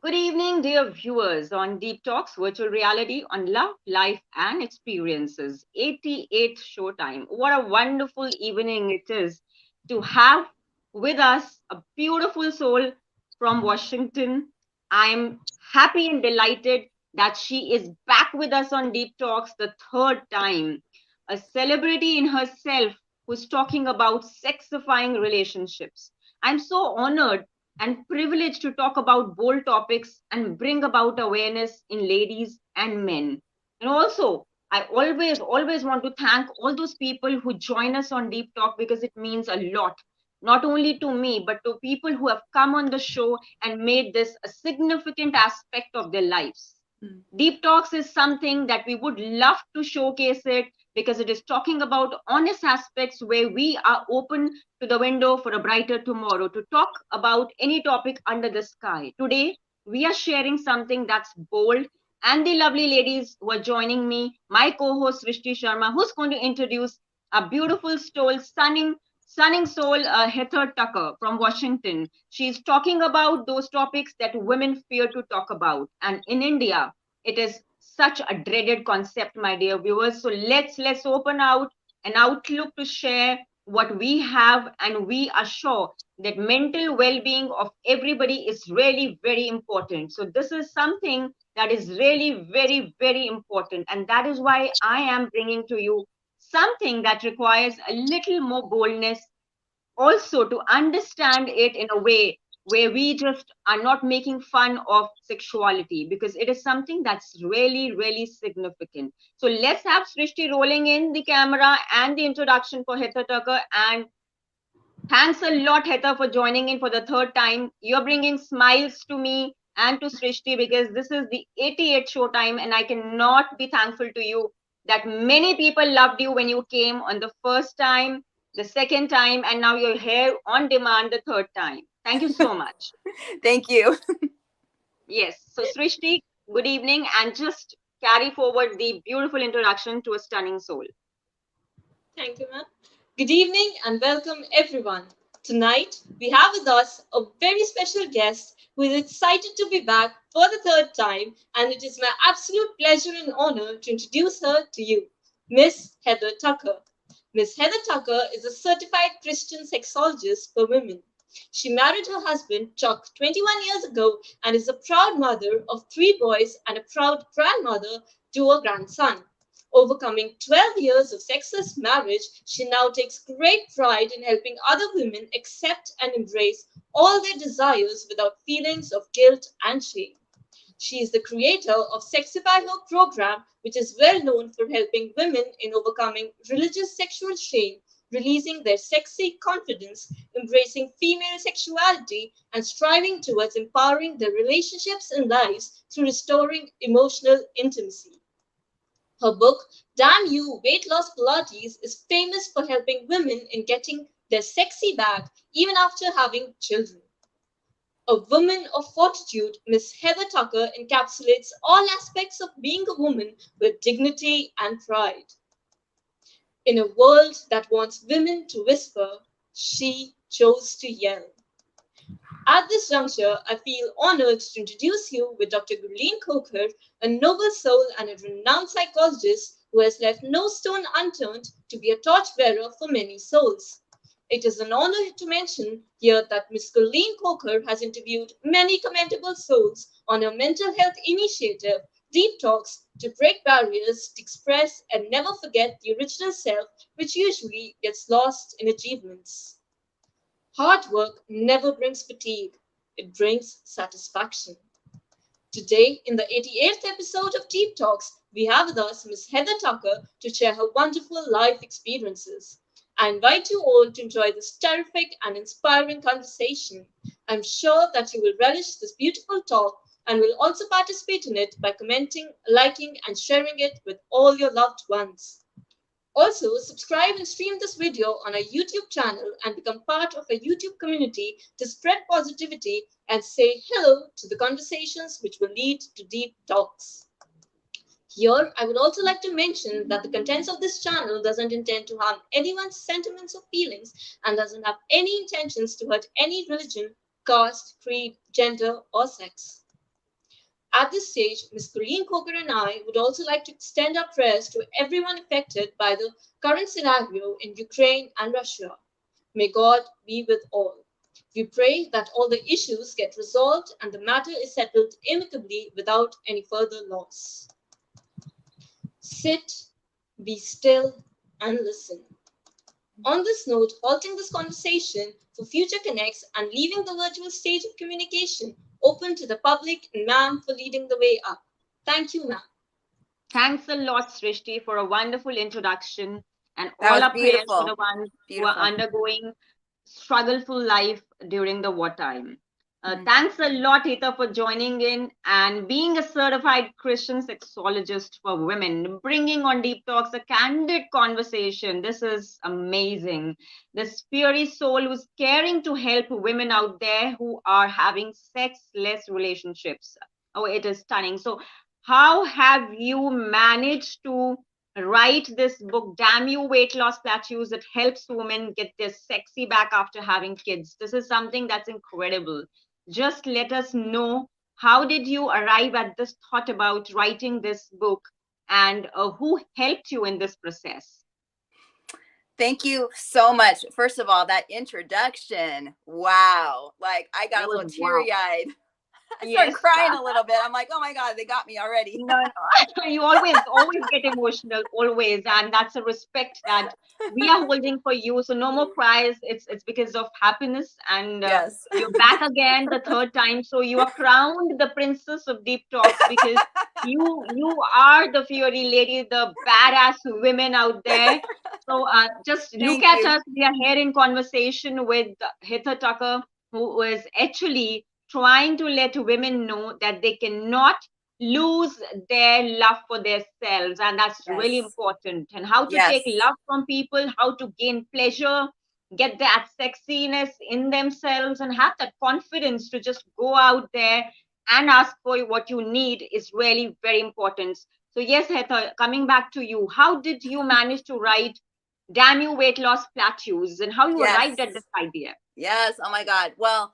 Good evening, dear viewers on Deep Talks, virtual reality on love, life, and experiences. 88th showtime. What a wonderful evening it is to have with us a beautiful soul from Washington. I'm happy and delighted that she is back with us on Deep Talks the third time. A celebrity in herself who's talking about sexifying relationships. I'm so honored and privileged to talk about bold topics and bring about awareness in ladies and men. And also, I always want to thank all those people who join us on Deep Talk because it means a lot, not only to me, but to people who have come on the show and made this a significant aspect of their lives. Deep Talks is something that we would love to showcase it because it is talking about honest aspects where we are open to the window for a brighter tomorrow to talk about any topic under the sky. Today, we are sharing something that's bold and the lovely ladies who are joining me, my co-host Srishti Sharma, who's going to introduce a beautiful soul, stunning soul, Heather Tucker from Washington. She's talking about those topics that women fear to talk about. And in India, it is such a dreaded concept, my dear viewers. So let's open out an outlook to share what we have, and we are sure that mental well-being of everybody is really very important. So this is something that is really very important, and that is why I am bringing to you something that requires a little more boldness, also to understand it in a way where we just are not making fun of sexuality, because it is something that's really significant. So let's have Srishti rolling in the camera and the introduction for Heather Tucker. And thanks a lot, Heather, for joining in for the third time. You're bringing smiles to me and to Srishti because this is the 88th show time, and I cannot be thankful to you that many people loved you when you came on the first time, the second time, and now you're here on demand the third time. Thank you so much. Thank you. Yes. So, Srishti, good evening, and just carry forward the beautiful introduction to a stunning soul. Thank you, ma'am. Good evening and welcome everyone. Tonight, we have with us a very special guest who is excited to be back for the third time, and it is my absolute pleasure and honor to introduce her to you, Miss Heather Tucker. Miss Heather Tucker is a certified Christian sexologist for women. She married her husband, Chuck, 21 years ago and is a proud mother of three boys and a proud grandmother to a grandson. Overcoming 12 years of sexless marriage, she now takes great pride in helping other women accept and embrace all their desires without feelings of guilt and shame. She is the creator of Sexify Her program, which is well known for helping women in overcoming religious sexual shame, releasing their sexy confidence, embracing female sexuality, and striving towards empowering their relationships and lives through restoring emotional intimacy. Her book, Damn You, Weight Loss Pilates, is famous for helping women in getting their sexy back even after having children. A woman of fortitude, Miss Heather Tucker encapsulates all aspects of being a woman with dignity and pride. In a world that wants women to whisper, she chose to yell. At this juncture, I feel honored to introduce you with Dr. Gurleen Khokhar, a noble soul and a renowned psychologist who has left no stone unturned to be a torchbearer for many souls. It is an honor to mention here that Ms. Gurleen Khokhar has interviewed many commendable souls on her mental health initiative, Deep Talks, to break barriers, to express and never forget the original self, which usually gets lost in achievements. Hard work never brings fatigue, it brings satisfaction. Today, in the 88th episode of Deep Talks, we have with us Miss Heather Tucker to share her wonderful life experiences. I invite you all to enjoy this terrific and inspiring conversation. I'm sure that you will relish this beautiful talk and will also participate in it by commenting, liking, and sharing it with all your loved ones. Also, subscribe and stream this video on our YouTube channel and become part of a YouTube community to spread positivity and say hello to the conversations which will lead to deep talks. Here, I would also like to mention that the contents of this channel doesn't intend to harm anyone's sentiments or feelings and doesn't have any intentions to hurt any religion, caste, creed, gender, or sex. At this stage, Ms. Gurleen, Khokhar and I would also like to extend our prayers to everyone affected by the current scenario in Ukraine and Russia. May God be with all. We pray that all the issues get resolved and the matter is settled amicably without any further loss. Sit, be still, and listen. On this note, halting this conversation for future connects and leaving the virtual stage of communication open to the public and ma'am for leading the way up. Thank you, ma'am. Thanks a lot, Srishti, for a wonderful introduction, and That all was our prayers for beautiful. the ones who are Beautiful. undergoing struggleful life during the wartime. Thanks a lot, Hita, for joining in and being a certified Christian sexologist for women, bringing on Deep Talks a candid conversation. This is amazing. This fiery soul who's caring to help women out there who are having sexless relationships. Oh, it is stunning. So, how have you managed to write this book, Damn You Weight Loss Plateaus, that helps women get their sexy back after having kids? This is something that's incredible. Just let us know, how did you arrive at this thought about writing this book, and who helped you in this process? Thank you so much. First of all, that introduction, wow. Like, I got That a was little wow. teary-eyed. I started Yes. crying a little bit. I'm like, oh my God, they got me already. No, no. You always get emotional, always, and that's a respect that we are holding for you. So no more cries. It's because of happiness, and Yes. you're back again the third time. So you are crowned the princess of Deep Talks, because you are the fiery lady, the badass women out there. So just look Thank at you. us. We are here in conversation with Heather Tucker, who is actually trying to let women know that they cannot lose their love for themselves, and that's really Yes. important, and how to take Yes. love from people, how to gain pleasure, get that sexiness in themselves, and have that confidence to just go out there and ask for what you need is really very important. So yes, Heather, coming back to you, how did you manage to write Damn You Weight Loss Plateaus, and how you Yes. arrived at this idea? Yes. Oh my God. Well,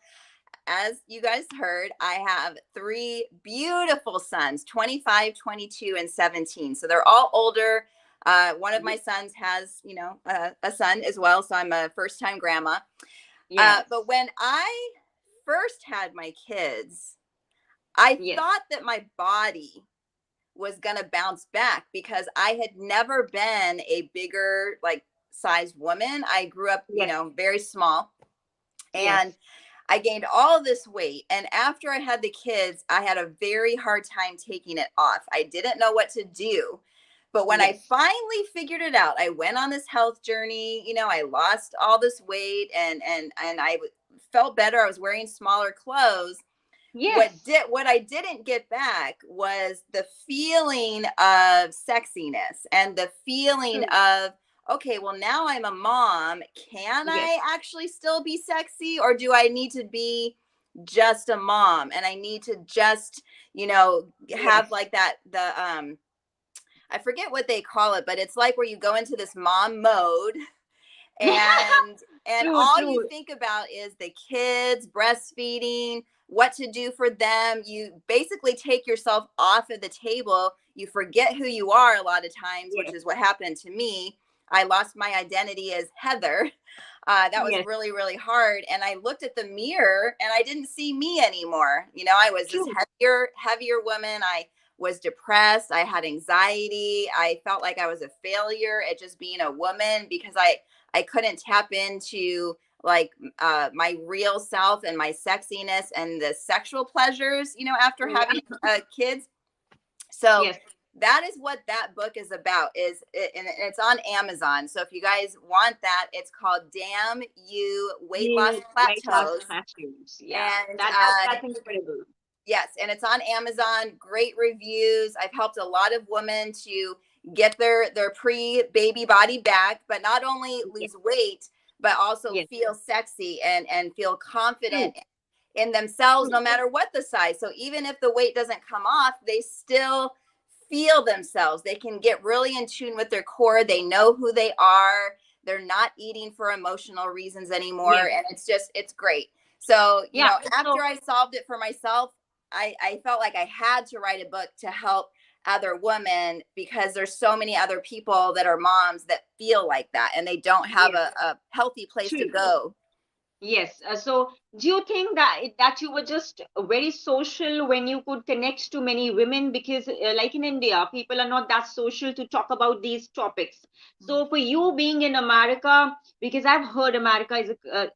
as you guys heard, I have 3 beautiful sons, 25, 22, and 17. So they're all older. One of my sons has, a son as well. So I'm a first time grandma. Yes. But when I first had my kids, I Yes. thought that my body was going to bounce back because I had never been a bigger, like, sized woman. I grew up, Yes. very small. And Yes. I gained all this weight. And after I had the kids, I had a very hard time taking it off. I didn't know what to do. But when I Yes. finally figured it out, I went on this health journey. I lost all this weight and I felt better. I was wearing smaller clothes. Yes. What I didn't get back was the feeling of sexiness and the feeling True. of, okay, well, now I'm a mom. Can Yes. I actually still be sexy, or do I need to be just a mom and I need to just, Yes. have like that, I forget what they call it, but it's like where you go into this mom mode and True, all you true. think about is the kids, breastfeeding, what to do for them. You basically take yourself off of the table. You forget who you are a lot of times, which Yes. is what happened to me. I lost my identity as Heather. That was Yes. really, really hard. And I looked at the mirror and I didn't see me anymore. I was this True. heavier woman. I was depressed. I had anxiety. I felt like I was a failure at just being a woman because I couldn't tap into, like, my real self and my sexiness and the sexual pleasures, after having kids. So Yes. that is what that book is about. And it's on Amazon. So if you guys want that, it's called Damn You Weight Loss You weight loss Plateaus. tattoos. Yeah. And That's incredible. yes, and it's on Amazon. Great reviews. I've helped a lot of women to get their pre-baby body back, but not only Yes. lose weight, but also Yes. feel sexy and feel True. confident in themselves, True. no matter what the size. So even if the weight doesn't come off, they still feel themselves. They can get really in tune with their core. They know who they are. They're not eating for emotional reasons anymore. Yes. And it's great. So, Yeah. after So I solved it for myself, I felt like I had to write a book to help other women, because there's so many other people that are moms that feel like that, and they don't have Yes, a healthy place to true. go. Yes. So, do you think that you were just very social when you could connect to many women? Because, like in India, people are not that social to talk about these topics. So, for you being in America, because I've heard America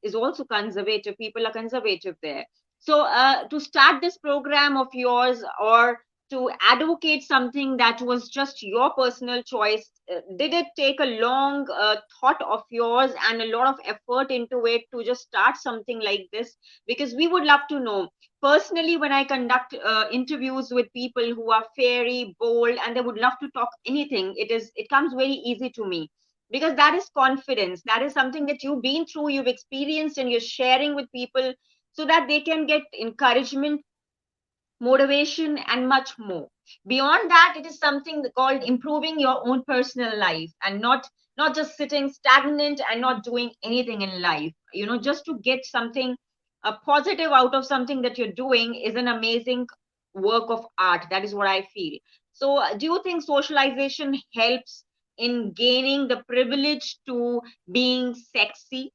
is also conservative. People are conservative there. So, to start this program of yours, or to advocate something that was just your personal choice, did it take a long thought of yours and a lot of effort into it to just start something like this? Because we would love to know. Personally, when I conduct interviews with people who are fairy bold and they would love to talk anything, it comes very easy to me, because that is confidence. That is something that you've been through, you've experienced, and you're sharing with people so that they can get encouragement, motivation, and much more. Beyond that, it is something called improving your own personal life, and not just sitting stagnant and not doing anything in life. Just to get something positive out of something that you're doing is an amazing work of art. That is what I feel. So, do you think socialization helps in gaining the privilege to being sexy?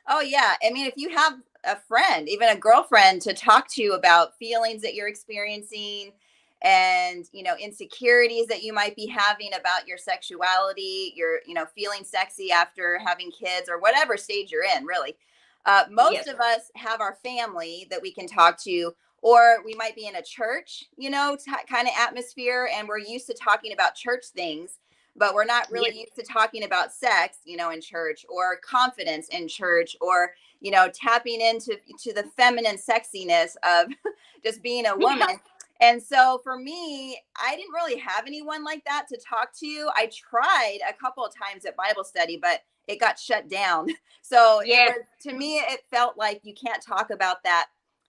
Oh yeah. I mean, if you have a friend, even a girlfriend, to talk to about feelings that you're experiencing, and, insecurities that you might be having about your sexuality, you're, feeling sexy after having kids, or whatever stage you're in, really. Most Yes. of us have our family that we can talk to, or we might be in a church, kind of atmosphere, and we're used to talking about church things, but we're not really Yes. used to talking about sex, in church, or confidence in church, or, tapping into the feminine sexiness of just being a woman. And so for me, I didn't really have anyone like that to talk to. I tried a couple of times at Bible study, but it got shut down. So it Yes. was, to me, it felt like you can't talk about that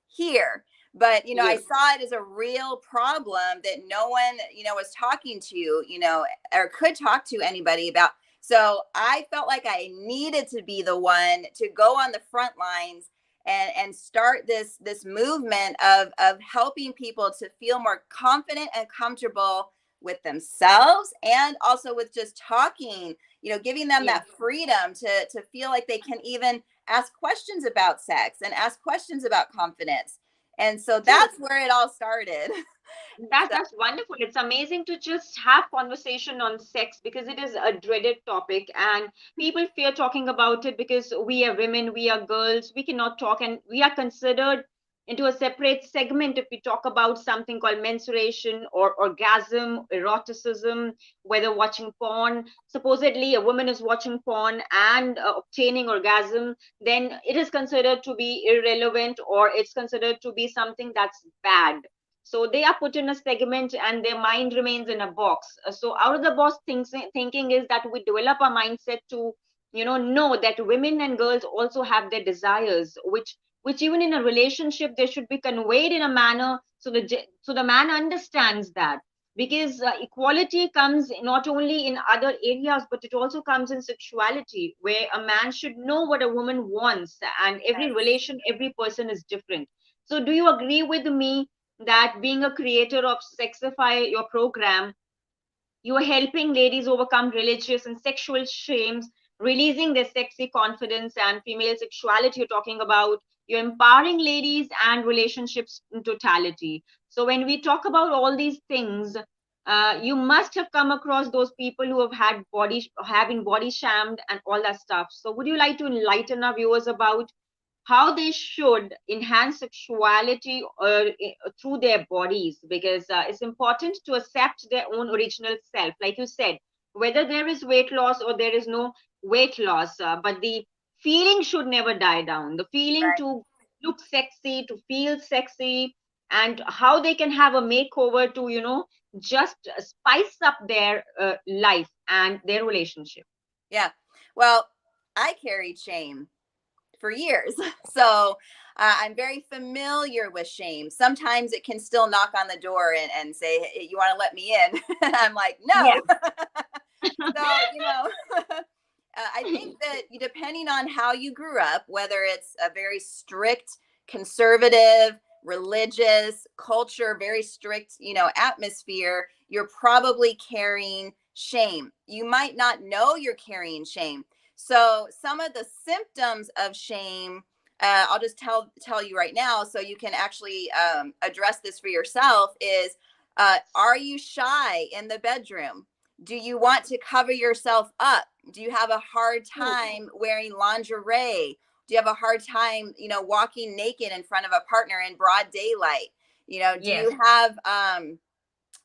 here. But, I Yes. saw it as a real problem that no one, was talking to, or could talk to anybody about. So I felt like I needed to be the one to go on the front lines, and start this movement of helping people to feel more confident and comfortable with themselves, and also with just talking, giving them Yes. that freedom to feel like they can even ask questions about sex and ask questions about confidence. And so True. that's where it all started. So That's wonderful. It's amazing to just have conversation on sex, because it is a dreaded topic and people fear talking about it because we are women, we are girls, we cannot talk, and we are considered into a separate segment if we talk about something called menstruation or orgasm, eroticism, whether watching porn. Supposedly, a woman is watching porn and obtaining orgasm, then it is considered to be irrelevant, or it's considered to be something that's bad. So they are put in a segment and their mind remains in a box. So out of the box thinking is that we develop a mindset to know that women and girls also have their desires, which even in a relationship they should be conveyed in a manner so the man understands that. Because equality comes not only in other areas, but it also comes in sexuality, where a man should know what a woman wants, and every yes. relation, every person is different. So do you agree with me that being a creator of Sexify, your program, you are helping ladies overcome religious and sexual shames, releasing their sexy confidence and female sexuality? You're talking about you're empowering ladies and relationships in totality. So when we talk about all these things, you must have come across those people who have been body shamed and all that stuff. So would you like to enlighten our viewers about how they should enhance sexuality through their bodies? Because it's important to accept their own original self, like you said, whether there is weight loss or there is no weight loss, but the feeling should never die down, the feeling Right. to look sexy, to feel sexy, and how they can have a makeover to just spice up their life and their relationship. Yeah. Well, I carried shame for years. So I'm very familiar with shame. Sometimes it can still knock on the door and say, "Hey, you want to let me in?" And I'm like, Yes. no. So, I think that depending on how you grew up, whether it's a very strict, conservative, religious culture, very strict, atmosphere, you're probably carrying shame. You might not know you're carrying shame. So some of the symptoms of shame, I'll just tell you right now, so you can actually address this for yourself. Is are you shy in the bedroom? Do you want to cover yourself up? Do you have a hard time wearing lingerie? Do you have a hard time, walking naked in front of a partner in broad daylight? Do Yes. you have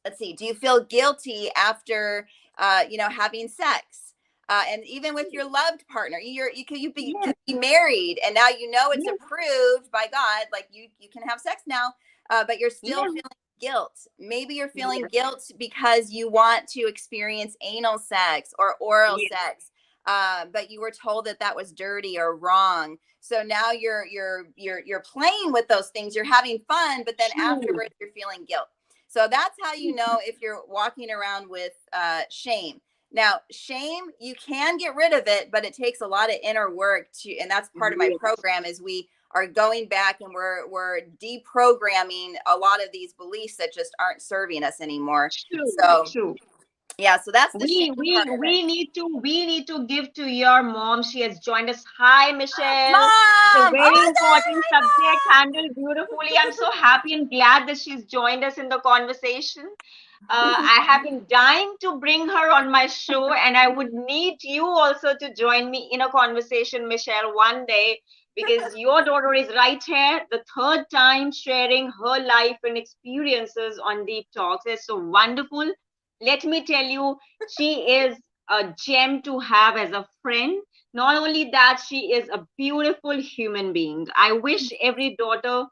let's see, do you feel guilty after having sex? And even with your loved partner, Yes. could be married, and now it's Yes. approved by God, like you can have sex now, but you're still Yes. feeling guilt. Maybe you're feeling Yes. guilt because you want to experience anal sex or oral Yes. sex, but you were told that that was dirty or wrong. So now you're playing with those things. You're having fun, but then True. afterwards you're feeling guilt. So that's how you know if you're walking around with shame. Now, shame, you can get rid of it, but it takes a lot of inner work to, and that's part of my Yes. program, is we are going back and we're deprogramming a lot of these beliefs that just aren't serving us anymore. True. So True. yeah, so that's the shame We part we of it. we need to we need to give to your mom. She has joined us. Hi, Michelle. It's a Mom! Oh very my God! important subject Hi, handled beautifully. I'm so happy and glad that she's joined us in the conversation. Mom! I have been dying to bring her on my show, and I would need you also to join me in a conversation, Michelle, one day, because your daughter is right here, the third time sharing her life and experiences on Deep Talks. It's so wonderful. Let me tell you, she is a gem to have as a friend. Not only that, she is a beautiful human being. I wish every daughter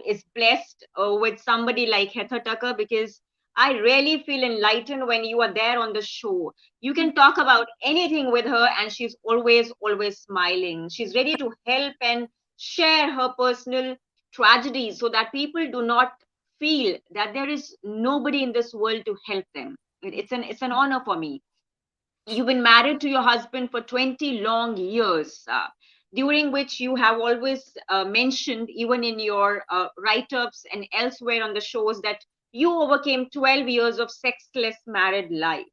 is blessed with somebody like Heather Tucker, because I really feel enlightened when you are there on the show. You can talk about anything with her, and she's always, always smiling. She's ready to help and share her personal tragedies so that people do not feel that there is nobody in this world to help them. It's an honor for me. You've been married to your husband for 20 long years, during which you have always mentioned, even in your write ups and elsewhere on the shows, that you overcame 12 years of sexless married life.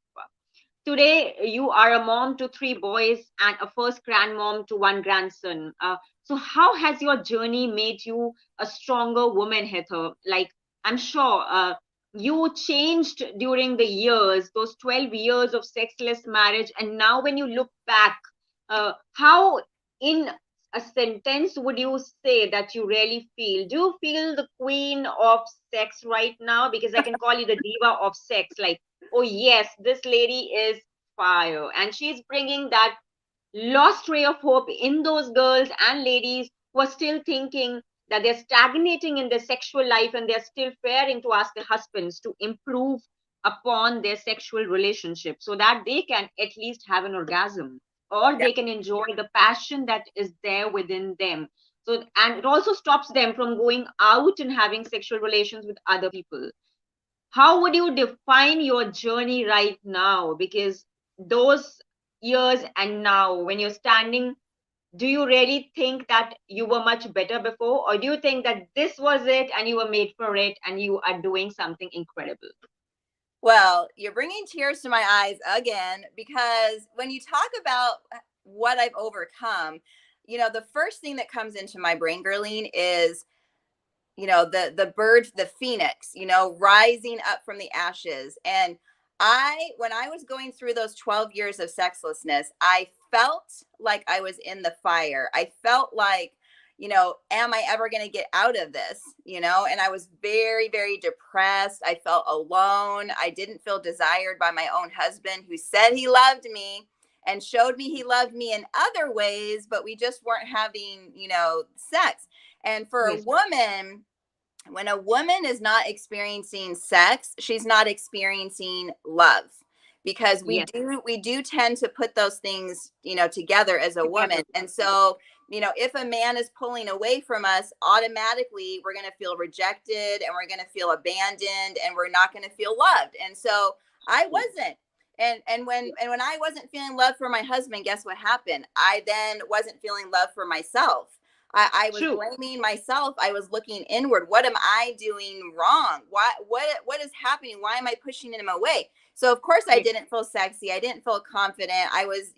Today, you are a mom to three boys and a first grandmom to one grandson. So, how has your journey made you a stronger woman, Heather? Like, I'm sure you changed during the years, those 12 years of sexless marriage. And now, when you look back, how, in a sentence, would you say that you really feel? Do you feel the queen of sex right now? Because I can call you the diva of sex. Like, oh yes, this lady is fire, and she's bringing that lost ray of hope in those girls and ladies who are still thinking that they're stagnating in their sexual life, and they're still fearing to ask their husbands to improve upon their sexual relationship so that they can at least have an orgasm, or Yeah. they can enjoy the passion that is there within them. So, and it also stops them from going out and having sexual relations with other people. How would you define your journey right now? Because those years and now, when you're standing, do you really think that you were much better before, or do you think that this was it and you were made for it and you are doing something incredible? Well, you're bringing tears to my eyes again, because when you talk about what I've overcome, the first thing that comes into my brain, Gurleen, is the bird, the phoenix, rising up from the ashes. And when I was going through those 12 years of sexlessness, I felt like I was in the fire. I felt like, am I ever going to get out of this? And I was very, very depressed. I felt alone. I didn't feel desired by my own husband, who said he loved me and showed me he loved me in other ways, but we just weren't having, sex. And for a Yes. woman, when a woman is not experiencing sex, she's not experiencing love, because we Yes. do tend to put those things, together as a woman. Together. And so, if a man is pulling away from us, automatically we're going to feel rejected, and we're going to feel abandoned, and we're not going to feel loved. And so I wasn't. And when I wasn't feeling love for my husband, guess what happened? I then wasn't feeling love for myself. I was True. blaming myself. I was looking inward. What am I doing wrong? What is happening? Why am I pushing him away? So of course I Yes. didn't feel sexy. I didn't feel confident. I was,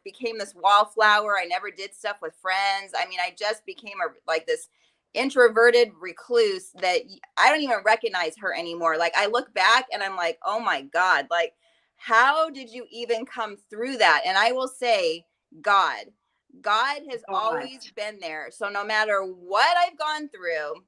became this wallflower. I never did stuff with friends. I mean, I just became like this introverted recluse that I don't even recognize her anymore. Like I look back and I'm like, oh my God, like how did you even come through that? And I will say, God. God has God. always been there. So no matter what I've gone through,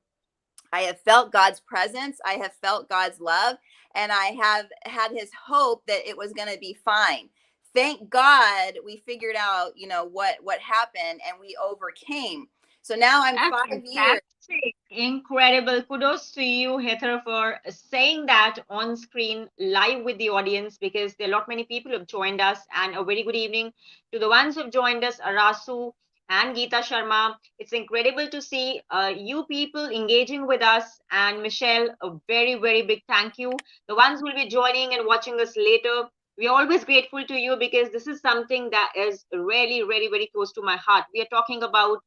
I have felt God's presence. I have felt God's love, and I have had his hope that it was going to be fine. Thank God we figured out, what happened and we overcame. So now I'm That's 5 years. fantastic. Incredible. Kudos to you, Heather, for saying that on screen live with the audience, because there are a lot many people who have joined us. And a very good evening to the ones who have joined us, Arasu and Geeta Sharma. It's incredible to see you people engaging with us. And Michelle, a very, very big thank you. The ones who will be joining and watching us later, we are always grateful to you, because this is something that is really, really, very close to my heart. We are talking about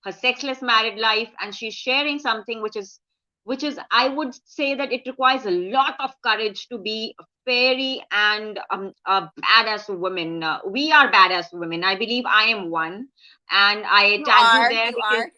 her sexless married life, and she's sharing something which is I would say that it requires a lot of courage to be a fairy and a badass woman. We are badass women. I believe I am one, and I You tagged you are, there you because are.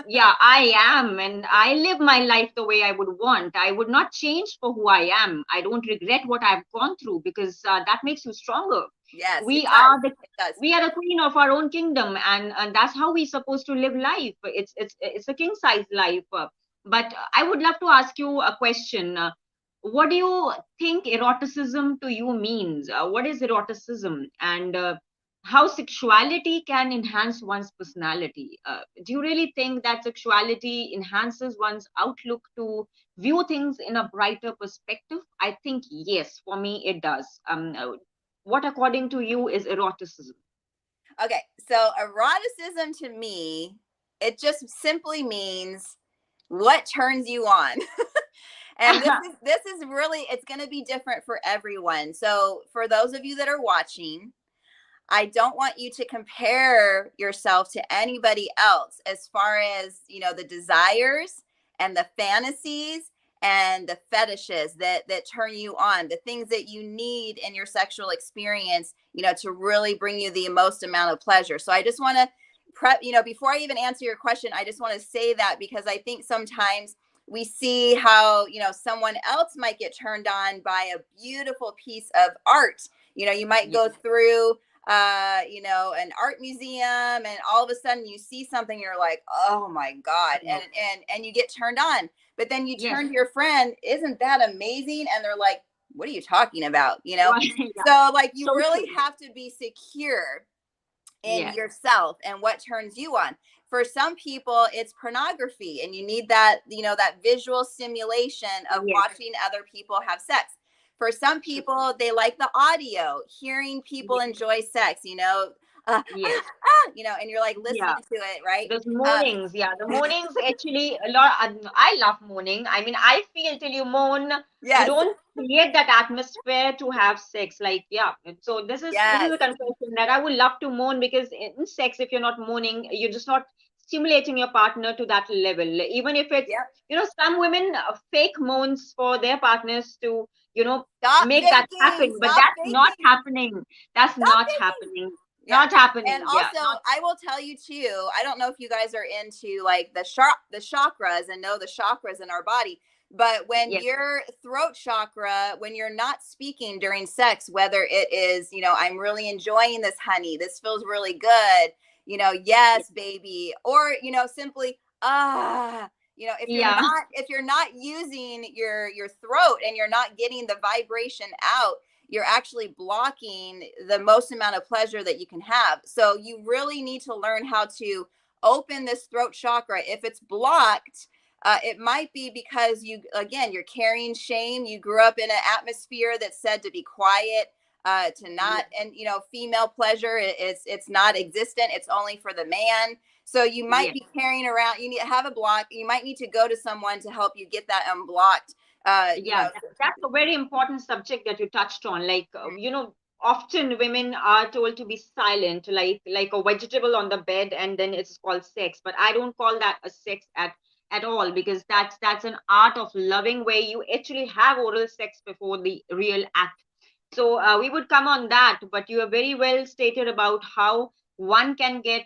yeah, I am, and I live my life the way I would want. I would not change for who I am. I don't regret what I've gone through, because that makes you stronger. Yes, it we does. are the It does. we are the queen of our own kingdom, and that's how we're supposed to live life. It's a king size life. But I would love to ask you a question. What do you think eroticism to you means? What is eroticism, and how sexuality can enhance one's personality? Do you really think that sexuality enhances one's outlook to view things in a brighter perspective? I think yes, for me it does. What, according to you, is eroticism? Okay, so eroticism to me, it just simply means what turns you on. And this is really, it's going to be different for everyone. So for those of you that are watching, I don't want you to compare yourself to anybody else as far as, the desires and the fantasies and the fetishes that turn you on, the things that you need in your sexual experience, to really bring you the most amount of pleasure. So I just want to before I even answer your question, I just want to say that because I think sometimes we see how, someone else might get turned on by a beautiful piece of art. You might Yeah. go through an art museum, and all of a sudden you see something, you're like, oh my God, Yeah. and you get turned on. But then you Yes. turn to your friend, isn't that amazing? And they're like, what are you talking about? Right. Yeah. So like you So really true. have to be secure in Yes. yourself and what turns you on. For some people it's pornography, and you need that, that visual stimulation of Yes. watching other people have sex. For some True. people, they like the audio, hearing people Yes. enjoy sex, Yes. and you're like listening Yeah. to it, right? Those uh, moanings, yeah, the moanings actually a lot. I love moaning. I mean, I feel till you moan, you yes, don't create that atmosphere to have sex. Like, yeah. So this is yes, a confession that I would love to moan, because in sex, if you're not moaning, you're just not stimulating your partner to that level. Even if it's, yep. some women fake moans for their partners to, Stop make that faking, happen, but stop that's not faking, happening. That's stop not faking. happening. Yeah. Not And happening. Yeah. also, Not. I will tell you too, I don't know if you guys are into like the chakras and know the chakras in our body, but when Yes. your throat chakra, when you're not speaking during sex, whether it is, I'm really enjoying this, honey, this feels really good, Yes. yes, baby, or, simply, ah, Yeah. if you're not using your throat and you're not getting the vibration out, you're actually blocking the most amount of pleasure that you can have. So you really need to learn how to open this throat chakra. If it's blocked, it might be because you're carrying shame. You grew up in an atmosphere that said to be quiet, to not, and female pleasure, it's not existent. It's only for the man. So you might Yes. be carrying around, you need to have a block. You might need to go to someone to help you get that unblocked. Yeah, that's a very important subject that you touched on. Like, often women are told to be silent, like a vegetable on the bed, and then it's called sex. But I don't call that a sex at all, because that's an art of loving where you actually have oral sex before the real act. So we would come on that, but you are very well stated about how one can get,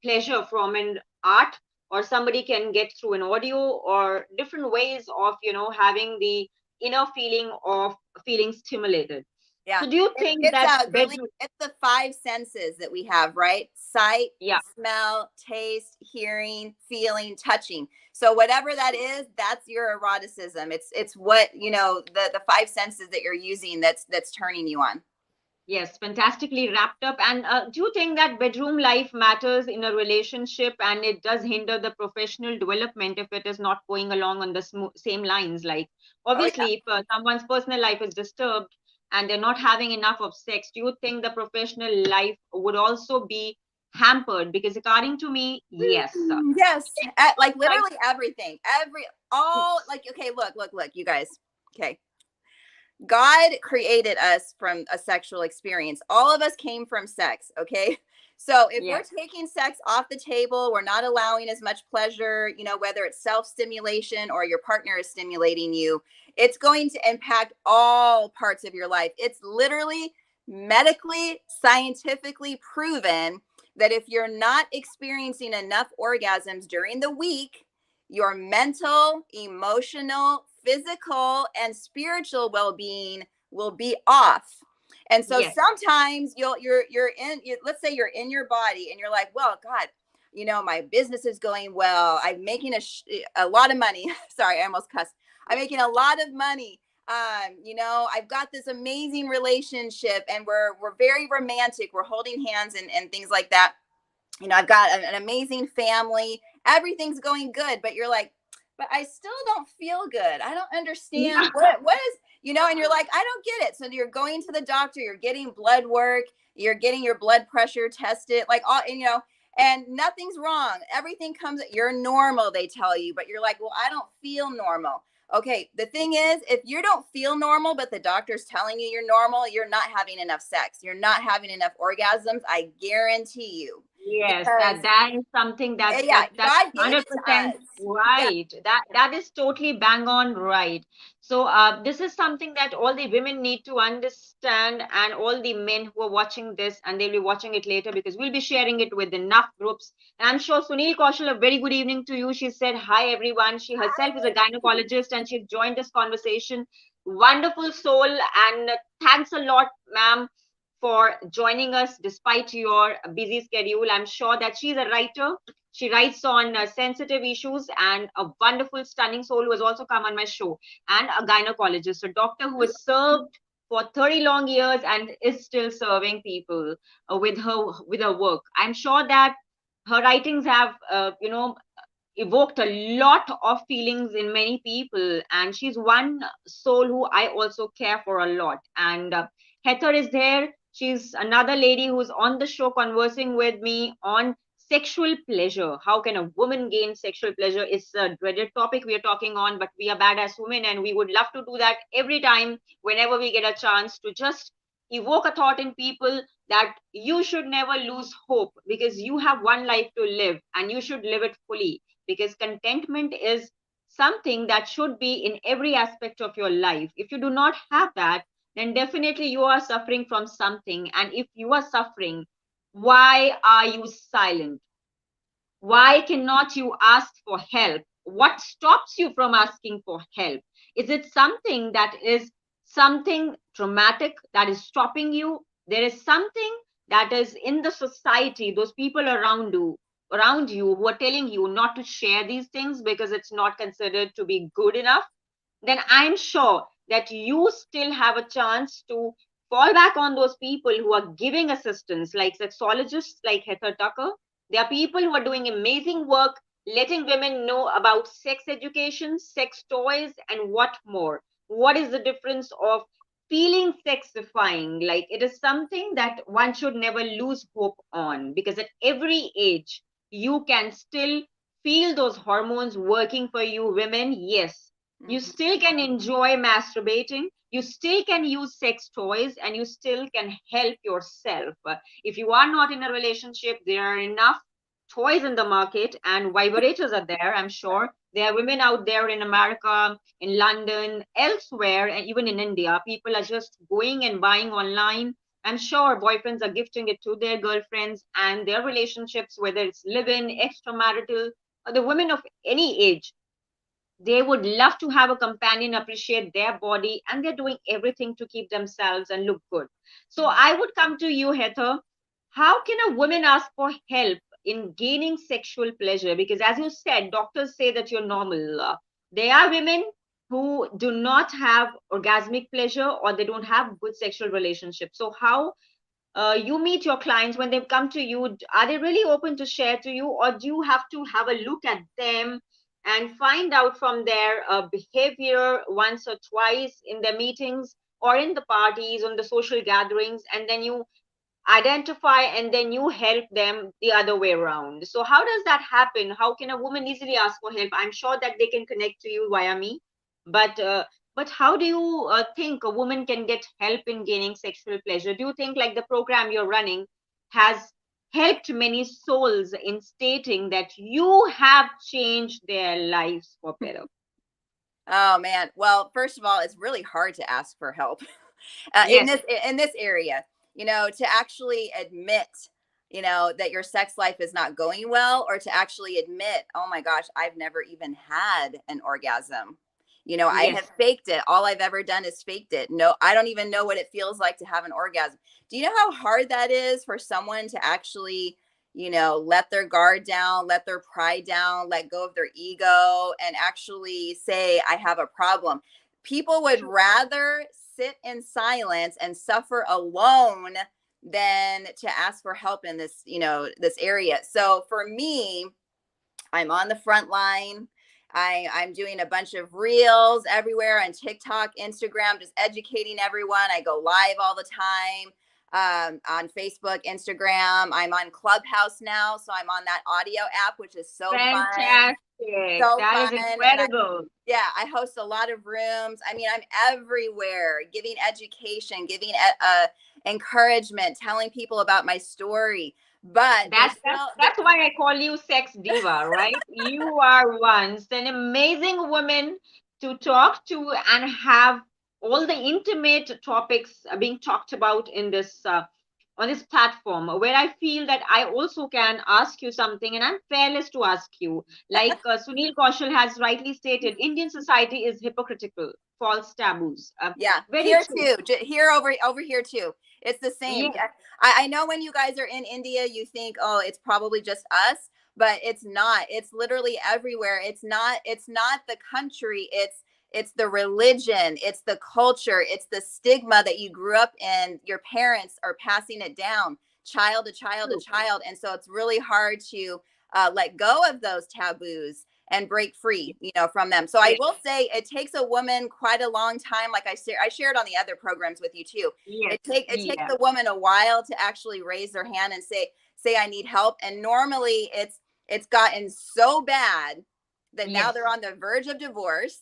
pleasure from an art, or somebody can get through an audio, or different ways of, having the inner feeling of feeling stimulated. Yeah. So do you It, think it's that Gurleen, bedroom? it's the five senses that we have, right? Sight, Yeah. smell, taste, hearing, feeling, touching. So whatever that is, that's your eroticism. It's what, the five senses that you're using that's turning you on. Yes, fantastically wrapped up. And do you think that bedroom life matters in a relationship, and it does hinder the professional development if it is not going along on the same lines? Like, Oh yeah. obviously, if someone's personal life is disturbed and they're not having enough of sex, do you think the professional life would also be hampered? Because according to me, yes. Yes. Like Right. literally everything. All like, okay, look, you guys. Okay. God created us from a sexual experience. All of us came from sex, okay? So if we're Yes. taking sex off the table, we're not allowing as much pleasure, whether it's self stimulation or your partner is stimulating you, it's going to impact all parts of your life. It's literally medically, scientifically proven that if you're not experiencing enough orgasms during the week, your mental, emotional, physical, and spiritual well-being will be off. And so Yes. sometimes let's say you're in your body and you're like, well, God, my business is going well. I'm making a lot of money. Sorry, I almost cussed. I'm making a lot of money. I've got this amazing relationship and we're very romantic. We're holding hands and things like that. I've got an amazing family. Everything's going good, but you're like, but I still don't feel good. I don't understand what is, and you're like, I don't get it. So you're going to the doctor, you're getting blood work, you're getting your blood pressure tested, like all, and nothing's wrong. Everything comes, you're normal, they tell you, but you're like, well, I don't feel normal. Okay, the thing is, if you don't feel normal, but the doctor's telling you you're normal, you're not having enough sex. You're not having enough orgasms. I guarantee you. Yes, Because that is something yeah, that's God gave it to 100% us. Yeah. right. That is totally bang on right. So this is something that all the women need to understand, and all the men who are watching this, and they'll be watching it later, because we'll be sharing it with enough groups. And I'm sure Sunil Kaushal, a very good evening to you. She said hi everyone. She herself is a gynecologist and she's joined this conversation. Wonderful soul, and thanks a lot, ma'am, for joining us despite your busy schedule. I'm sure that she's a writer. She writes on sensitive issues, and a wonderful, stunning soul who has also come on my show, and a gynecologist, a doctor who has served for 30 long years and is still serving people with her work. I'm sure that her writings have, evoked a lot of feelings in many people, and she's one soul who I also care for a lot. And Heather is there. She's another lady who's on the show conversing with me on sexual pleasure. How can a woman gain sexual pleasure? It's a dreaded topic we are talking on, but we are badass women, and we would love to do that every time whenever we get a chance to just evoke a thought in people that you should never lose hope, because you have one life to live and you should live it fully, because contentment is something that should be in every aspect of your life. If you do not have that, then definitely you are suffering from something. And if you are suffering, why are you silent? Why cannot you ask for help? What stops you from asking for help? Is it something that is something traumatic that is stopping you? There is something that is in the society, those people around you who are telling you not to share these things because it's not considered to be good enough. Then I'm sure that you still have a chance to fall back on those people who are giving assistance, like sexologists like Heather Tucker. There are people who are doing amazing work, letting women know about sex education, sex toys, and what more. What is the difference of feeling sexifying? Like, it is something that one should never lose hope on, because at every age, you can still feel those hormones working for you, women. Yes, you Mhm. still can enjoy masturbating. you still can use sex toys and you still can help yourself. If you are not in a relationship, there are enough toys in the market and vibrators are there. I'm sure there are women out there in America, in London, elsewhere, and even in India. People are just going and buying online. I'm sure boyfriends are gifting it to their girlfriends, and their relationships, whether it's live-in, extramarital, or the women of any age, they would love to have a companion, appreciate their body, and they're doing everything to keep themselves and look good. So I would come to you, Heather. How can a woman ask for help in gaining sexual pleasure? Because as you said, doctors say that you're normal. There are women who do not have orgasmic pleasure or they don't have good sexual relationships. So how you meet your clients when they come to you, are they really open to share to you, or do you have to have a look at them and find out from their behavior once or twice in their meetings or in the parties, on the social gatherings, and then you identify and then you help them the other way around? So how does that happen? How can a woman easily ask for help? I'm sure that they can connect to you via me, but how do you think a woman can get help in gaining sexual pleasure? Do you think like the program you're running has helped many souls in stating that you have changed their lives for better? Oh man. Well, first of all, it's really hard to ask for help Yes. in this area. To actually admit, that your sex life is not going well, or to actually admit, oh my gosh, I've never even had an orgasm. I Yes. have faked it. All I've ever done is faked it. No, I don't even know what it feels like to have an orgasm. Do you know how hard that is for someone to actually, let their guard down, let their pride down, let go of their ego, and actually say, I have a problem? People would True. rather sit in silence and suffer alone than to ask for help in this area. So for me, I'm on the front line. I'm doing a bunch of reels everywhere on TikTok, Instagram, just educating everyone. I go live all the time on Facebook, Instagram. I'm on Clubhouse now, so I'm on that audio app, which is so fun. Fantastic. So That is fun. And incredible. I host a lot of rooms. I mean, I'm everywhere giving education, giving encouragement, telling people about my story. But there's still, That's why I call you sex diva, right? You are once an amazing woman to talk to and have all the intimate topics being talked about in this on this platform, where I feel that I also can ask you something and I'm fearless to ask you. Like Sunil Kaushal has rightly stated, Indian society is hypocritical, false taboos. yeah, Very here true. too, here over here too. It's the same. Yes, I know when you guys are in India, you think, oh, it's probably just us, but it's not. It's literally everywhere. It's not the country. It's the religion. It's the culture. It's the stigma that you grew up in. Your parents are passing it down, child to child to true. child, and so it's really hard to let go of those taboos and break free, from them. So I Yes, will say it takes a woman quite a long time. Like I shared on the other programs with you too. yes, It takes yeah, a woman a while to actually raise their hand and say I need help. And normally it's gotten so bad that now yes, they're on the verge of divorce.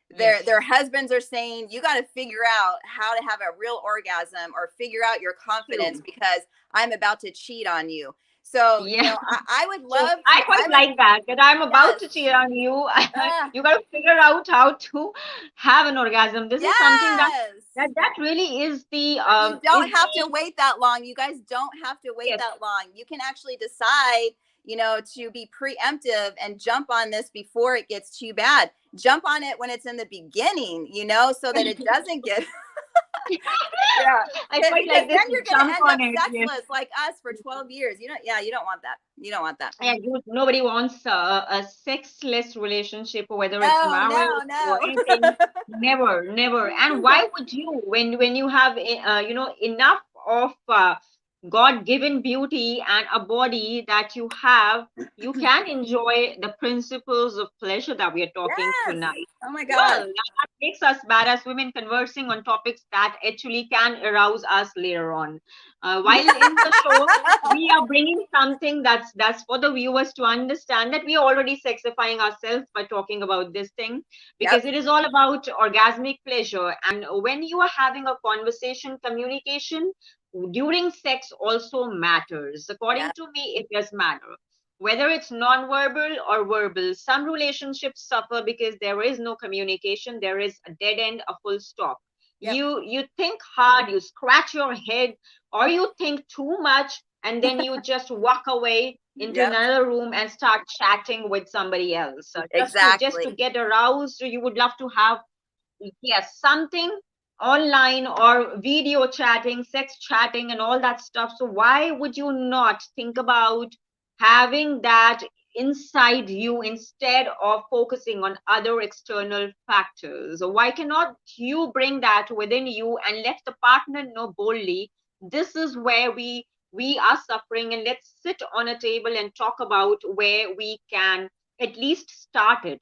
yes. Their husbands are saying you got to figure out how to have a real orgasm or figure out your confidence True. because I'm about to cheat on you. So, Yeah. I would So love to, I quite like that. That I'm about yes, to cheat on you. uh, You got to figure out how to have an orgasm. This is something that yes. that really You is don't have to the wait that long. You guys don't have to wait yes. that long. You can actually decide, to be preemptive and jump on this before it gets too bad. Jump on it when it's in the beginning, so that it doesn't get, yeah, I quite because like this. then you're going to Jump end on up it. Yes. sexless like us for 12 years. You don't want that. You don't want that. And nobody wants a sexless relationship, whether it's No, marriage no, or no. anything. Never, never. And why would you, when you have enough of God-given beauty and a body that you have, you can enjoy the principles of pleasure that we are talking Yes. tonight. Oh my Well, God. that makes us badass women conversing on topics that actually can arouse us later on. While in the show, we are bringing something that's for the viewers to understand that we are already sexifying ourselves by talking about this thing, because Yep. it is all about orgasmic pleasure. And when you are having a conversation, communication during sex also matters. Yeah. According to me, it does matter. Whether it's non-verbal or verbal, some relationships suffer because there is no communication, there is a dead end, a full stop. Yep. You think hard, you scratch your head, or you think too much, and then you just walk away into Yep. another room and start chatting with somebody else. Just to Exactly. get aroused, you would love to have, yes, something online or video chatting, sex chatting, and all that stuff. So why would you not think about having that inside you instead of focusing on other external factors? Why cannot you bring that within you and let the partner know boldly, this is where we are suffering, and let's sit on a table and talk about where we can at least start it.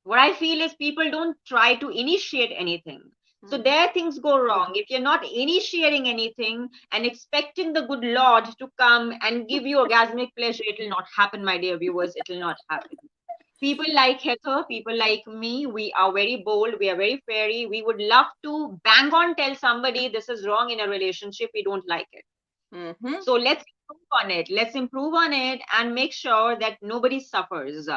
What I feel is people don't try to initiate anything. So Mhm. there things go wrong. If you're not initiating anything and expecting the good Lord to come and give you orgasmic pleasure, it will not happen, my dear viewers. It will not happen. People like Heather, people like me, we are very bold, we are very fairy. We would love to bang on tell somebody this is wrong in a relationship, we don't like it. Mhm. So let's improve on it. Let's improve on it and make sure that nobody suffers.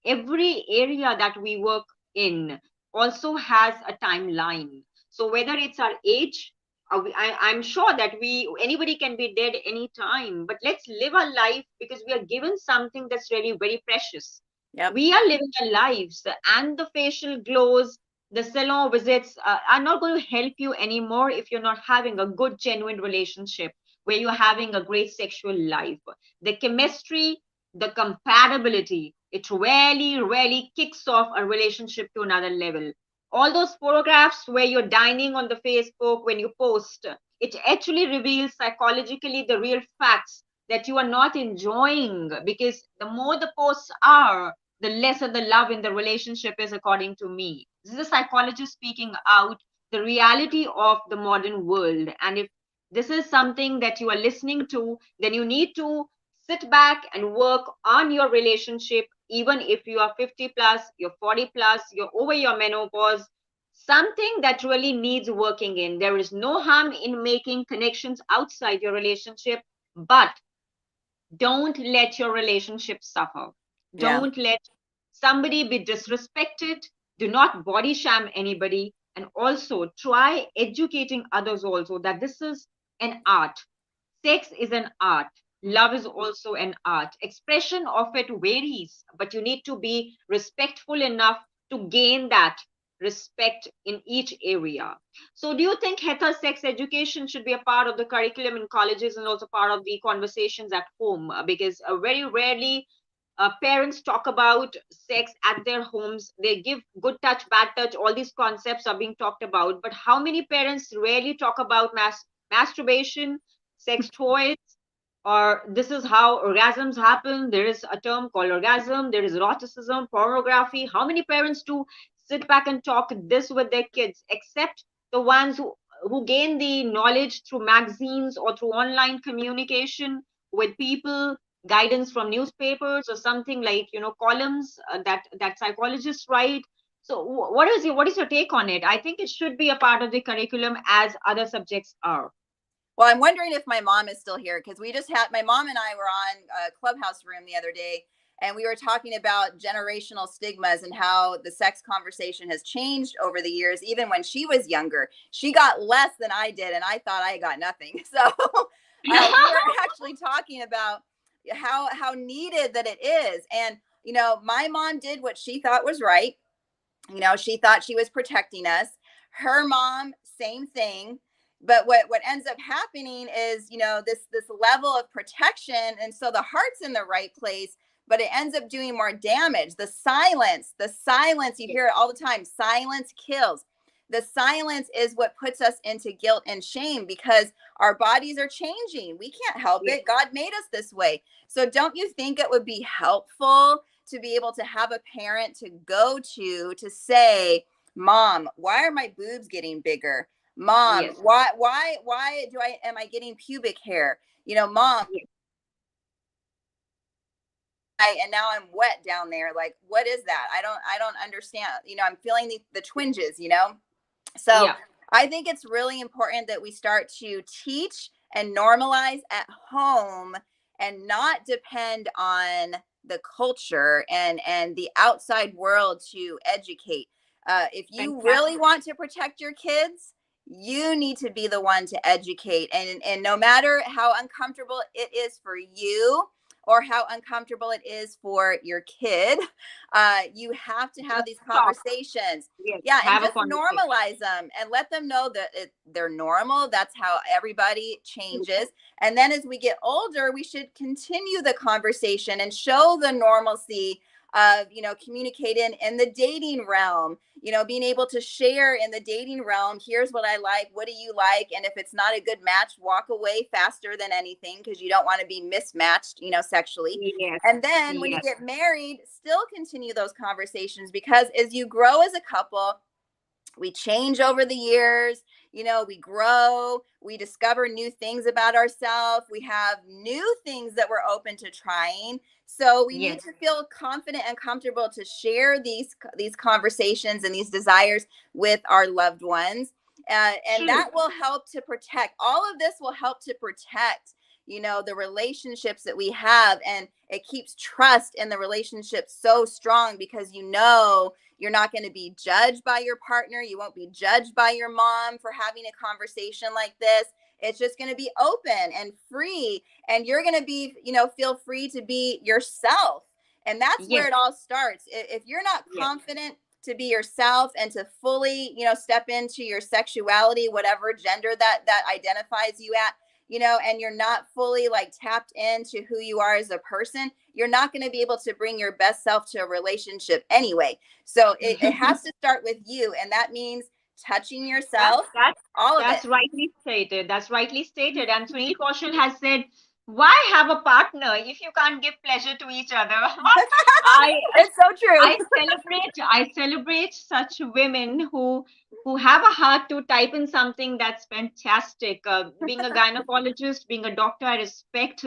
Every area that we work in also has a timeline. So whether it's our age, I'm sure that anybody can be dead anytime, but let's live our life because we are given something that's really very precious. Yep. We are living our lives, and the facial glows, the salon visits are not going to help you anymore if you're not having a good, genuine relationship where you're having a great sexual life. The chemistry, the compatibility, it really, really kicks off a relationship to another level. All those photographs where you're dining on the Facebook when you post, it actually reveals psychologically the real facts that you are not enjoying, because the more the posts are, the lesser the love in the relationship is, according to me. This is a psychologist speaking out the reality of the modern world. And if this is something that you are listening to, then you need to sit back and work on your relationship, even if you are 50 plus, you're 40 plus, you're over your menopause. Something that really needs working in. There is no harm in making connections outside your relationship, but don't let your relationship suffer. Yeah. Don't let somebody be disrespected. Do not body shame anybody. And also try educating others also that this is an art. Sex is an art. Love is also an art. Expression of it varies, but you need to be respectful enough to gain that respect in each area. So, do you think sex education should be a part of the curriculum in colleges and also part of the conversations at home? Because very rarely parents talk about sex at their homes. They give good touch, bad touch, all these concepts are being talked about. But how many parents rarely talk about masturbation, sex toys, or this is how orgasms happen? There is a term called orgasm, there is eroticism, pornography. How many parents do sit back and talk this with their kids, except the ones who gain the knowledge through magazines or through online communication with people, guidance from newspapers or something like, columns that psychologists write. So what is your take on it? I think it should be a part of the curriculum as other subjects are. Well, I'm wondering if my mom is still here because we just had my mom and I were on a Clubhouse room the other day, and we were talking about generational stigmas and how the sex conversation has changed over the years. Even when she was younger, she got less than I did, and I thought I got nothing. So we were actually talking about how needed that it is. And my mom did what she thought was right. She thought she was protecting us. Her mom, same thing. But what ends up happening is, this level of protection, and so the heart's in the right place, but it ends up doing more damage. The silence, you hear it all the time. Silence kills. The silence is what puts us into guilt and shame because our bodies are changing. We can't help Yes. it. God made us this way. So don't you think it would be helpful to be able to have a parent to go to say, Mom, why are my boobs getting bigger? Mom, Yes. why am I getting pubic hair? Mom, Yes. and now I'm wet down there. Like, what is that? I don't understand. I'm feeling the twinges. So Yeah. I think it's really important that we start to teach and normalize at home and not depend on the culture and the outside world to educate. If you really Fantastic. want to protect your kids, you need to be the one to educate. And no matter how uncomfortable it is for you or how uncomfortable it is for your kid, you have to have Just these talk. conversations. Yes. Yeah, and Have a just conversation. normalize them and let them know that they're normal. That's how everybody changes. And then as we get older, we should continue the conversation and show the normalcy of, communicating in the dating realm, being able to share in the dating realm. Here's what I like. What do you like? And if it's not a good match, walk away faster than anything because you don't want to be mismatched, sexually. Yes. And then when you Yes. get married, still continue those conversations because as you grow as a couple, we change over the years. We grow, we discover new things about ourselves, we have new things that we're open to trying. So we Yes. need to feel confident and comfortable to share these conversations and these desires with our loved ones. And True. that will help to protect. All of this will help to protect the relationships that we have, and it keeps trust in the relationship so strong because you're not going to be judged by your partner. You won't be judged by your mom for having a conversation like this. It's just going to be open and free. And you're going to be, feel free to be yourself. And that's where Yes. it all starts. If you're not Yes. confident to be yourself and to fully, step into your sexuality, whatever gender that identifies you at, and you're not fully like tapped into who you are as a person, you're not going to be able to bring your best self to a relationship anyway. So it has to start with you. And that means touching That's yourself, that's all of it. that's rightly stated. That's rightly stated. And Sunil Kaushal has said, "Why have a partner if you can't give pleasure to each other?" I It's so true. I celebrate such women who have a heart to type in something that's fantastic. Being a gynecologist, being a doctor, I respect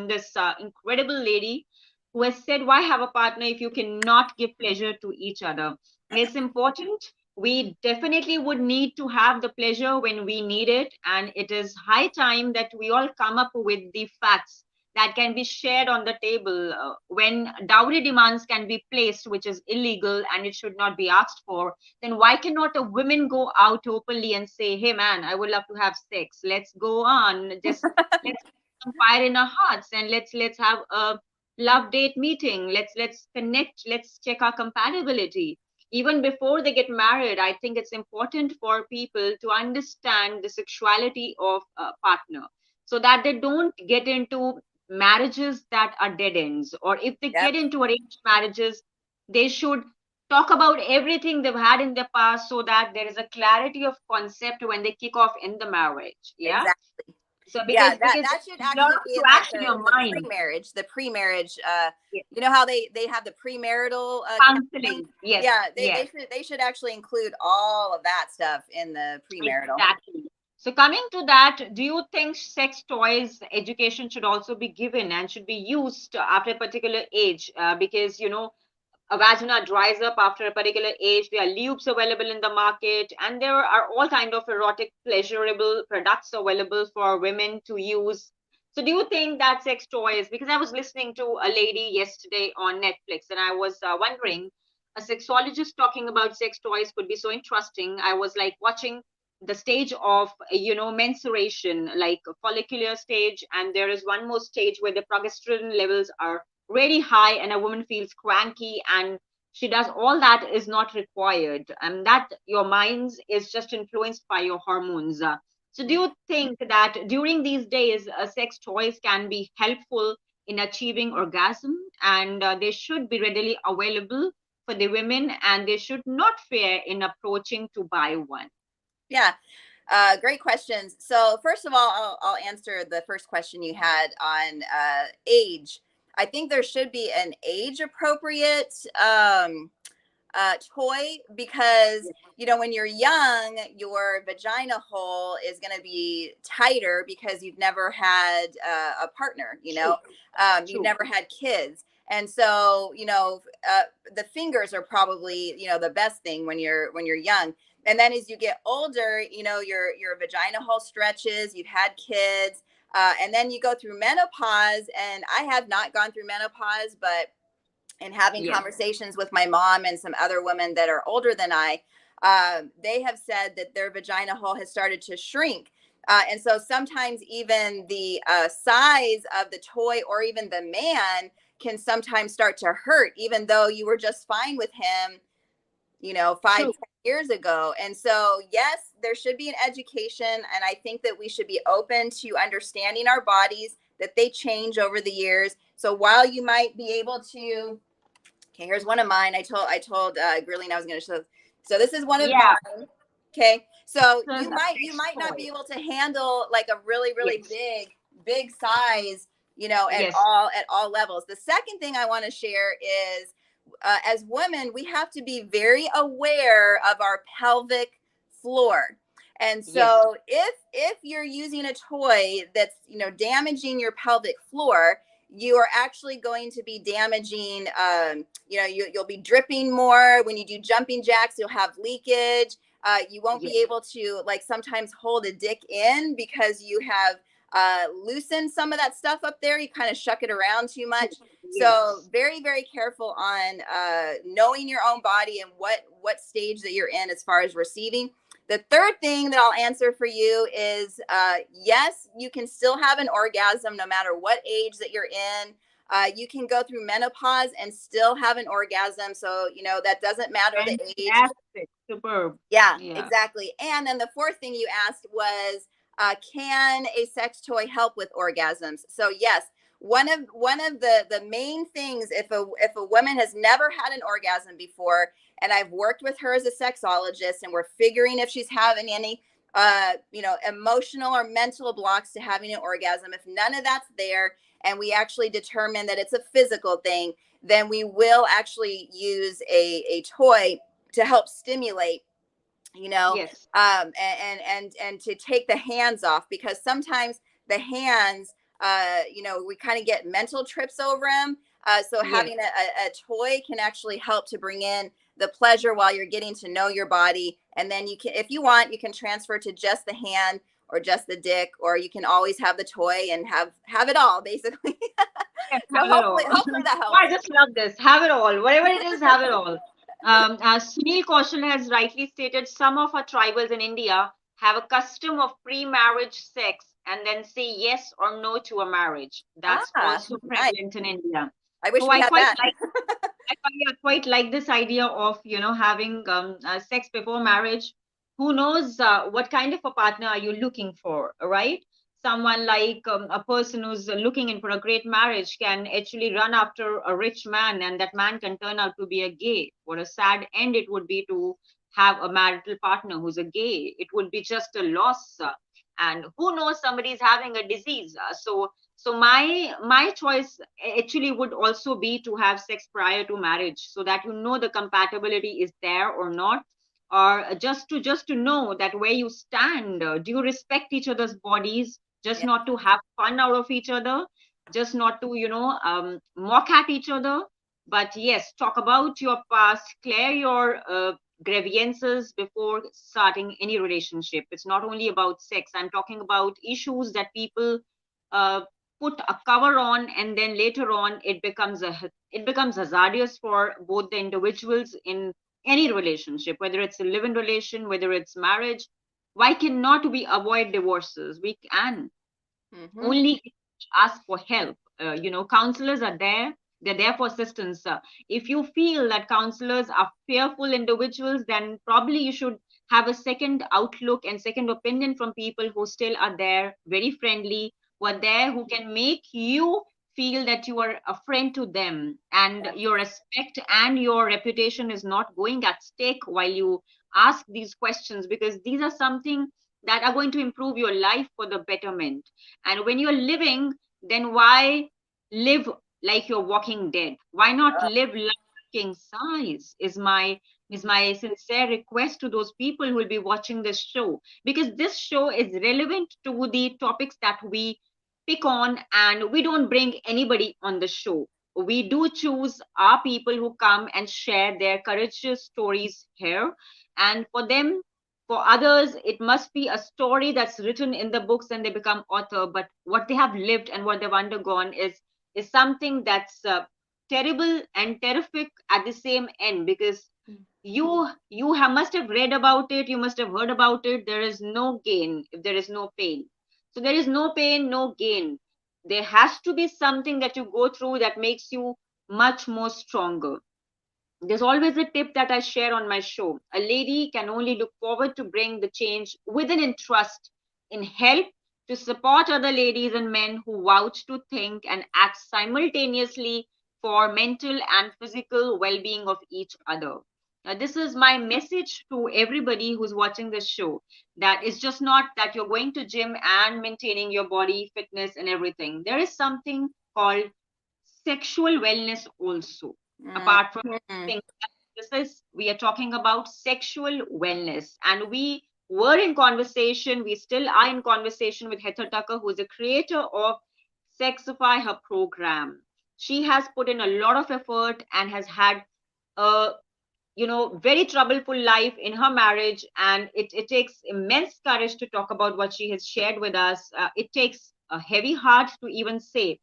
this incredible lady who has said, "Why have a partner if you cannot give pleasure to each other?" And it's important. We definitely would need to have the pleasure when we need it, and it is high time that we all come up with the facts that can be shared on the table. When dowry demands can be placed, which is illegal and it should not be asked for, then why cannot a woman go out openly and say, "Hey man, I would love to have sex. Let's go on. Just let's put some fire in our hearts and let's have a love date meeting. Let's connect. Let's check our compatibility." Even before they get married, I think it's important for people to understand the sexuality of a partner so that they don't get into marriages that are dead ends, or if they Yep, get into arranged marriages, they should talk about everything they've had in the past so that there is a clarity of concept when they kick off in the marriage. Yeah. exactly. So Yeah, because that should you actually have be to in like action your mind. the pre-marriage. Yes. How they have the premarital counseling. Counseling. Yes. Yeah, Yes. they should actually include all of that stuff in the premarital. Exactly. So coming to that, do you think sex toys education should also be given and should be used after a particular age? Because a vagina dries up after a particular age. There are lubes available in the market, and there are all kind of erotic, pleasurable products available for women to use. So, do you think that sex toys? Because I was listening to a lady yesterday on Netflix, and I was wondering, a sexologist talking about sex toys could be so interesting. I was like watching the stage of menstruation, like a follicular stage, and there is one more stage where the progesterone levels are really high and a woman feels cranky and she does all that is not required, and that your mind is just influenced by your hormones. So do you think that during these days sex toys can be helpful in achieving orgasm, and they should be readily available for the women, and they should not fear in approaching to buy one? Yeah. Great questions. So first of all, I'll answer the first question you had on age. I think there should be an age appropriate toy, because when you're young, your vagina hole is going to be tighter because you've never had a partner. True. You've True. never had kids, and so the fingers are probably the best thing when you're young. And then as you get older, your vagina hole stretches. You've had kids, and then you go through menopause. And I have not gone through menopause, but in having Yes. conversations with my mom and some other women that are older than I, they have said that their vagina hole has started to shrink. And so sometimes even the size of the toy or even the man can sometimes start to hurt, even though you were just fine with him, 5, True. 10 years ago. And so, yes, there should be an education. And I think that we should be open to understanding our bodies, that they change over the years. So while you might be able to, okay, here's one of mine. I told Gurleen I was going to show. So this is one of Yeah. mine. Okay. So So you the might not toy. be able to handle like a really, really Yes. big size, at Yes. all levels. The second thing I want to share is, as women, we have to be very aware of our pelvic floor. And Yes. so if you're using a toy that's, damaging your pelvic floor, you are actually going to be damaging, you'll be dripping more. When you do jumping jacks, you'll have leakage. You won't Yes. be able to like sometimes hold a dick in because you have loosened some of that stuff up there. You kind of shuck it around too much. So Yes. very, very careful on knowing your own body and what stage that you're in as far as receiving. The third thing that I'll answer for you is, yes, you can still have an orgasm no matter what age that you're in. You can go through menopause and still have an orgasm. So, that doesn't matter the age. Fantastic. Superb. Yeah, Yeah. exactly. And then the fourth thing you asked was, can a sex toy help with orgasms? So yes, one of the main things, if a woman has never had an orgasm before, and I've worked with her as a sexologist, and we're figuring if she's having any emotional or mental blocks to having an orgasm, if none of that's there, and we actually determine that it's a physical thing, then we will actually use a toy to help stimulate, Yes. and to take the hands off, because sometimes the hands, we kind of get mental trips over them. So Yes. having a toy can actually help to bring in the pleasure while you're getting to know your body. And then you can, if you want, you can transfer to just the hand or just the dick, or you can always have the toy and have it all, basically. Yes. So Have it all. hopefully that Oh, helps. I just love this. Have it all. Whatever it is, have it all. As Sunil Kaushal has rightly stated, some of our tribals in India have a custom of pre-marriage sex and then say yes or no to a marriage. That's Ah, also nice. prevalent in India. I wish So we I had quite that. like I quite like this idea of having sex before marriage. Who knows what kind of a partner are you looking for, right? Someone like a person who's looking in for a great marriage can actually run after a rich man, and that man can turn out to be a gay. What a sad end it would be to have a marital partner who's a gay. It would be just a loss. And who knows, somebody's having a disease. So my choice actually would also be to have sex prior to marriage, so that the compatibility is there or not, or just to know that where you stand. Do you respect each other's bodies, just Yeah. not to have fun out of each other, just not to mock at each other, but yes, talk about your past, clear your grievances before starting any relationship. It's not only about sex. I'm talking about issues that people uh, put a cover on, and then later on it becomes hazardous for both the individuals in any relationship, whether it's a live-in relation, whether it's marriage. Why cannot we avoid divorces? We can Mm-hmm. only ask for help. Counselors are there. They're there for assistance. If you feel that counselors are fearful individuals, then probably you should have a second outlook and second opinion from people who still are there, very friendly, who are there, who can make you feel that you are a friend to them, and your respect and your reputation is not going at stake while you ask these questions, because these are something that are going to improve your life for the betterment. And when you're living, then why live like you're walking dead? Why not live like king size? Is my sincere request to those people who will be watching this show, because this show is relevant to the topics that we pick on, and we don't bring anybody on the show. We do choose our people who come and share their courageous stories here. And for them, for others, it must be a story that's written in the books and they become author. But what they have lived and what they've undergone is something that's terrible and terrific at the same end, because must have read about it, you must have heard about it. There is no gain if there is no pain. So there is no pain, no gain. There has to be something that you go through that makes you much more stronger. There's always a tip that I share on my show. A lady can only look forward to bring the change within in trust, in help to support other ladies and men who vouch to think and act simultaneously for mental and physical well-being of each other. Now, this is my message to everybody who's watching this show. That it's just not that you're going to gym and maintaining your body, fitness, and everything. There is something called sexual wellness also, apart from Mhm. everything. This is, we are talking about sexual wellness, and we were in conversation, we still are in conversation with Heather Tucker, who is a creator of Sexify, her program. She has put in a lot of effort and has had a very troubleful life in her marriage, and it takes immense courage to talk about what she has shared with us. It takes a heavy heart to even say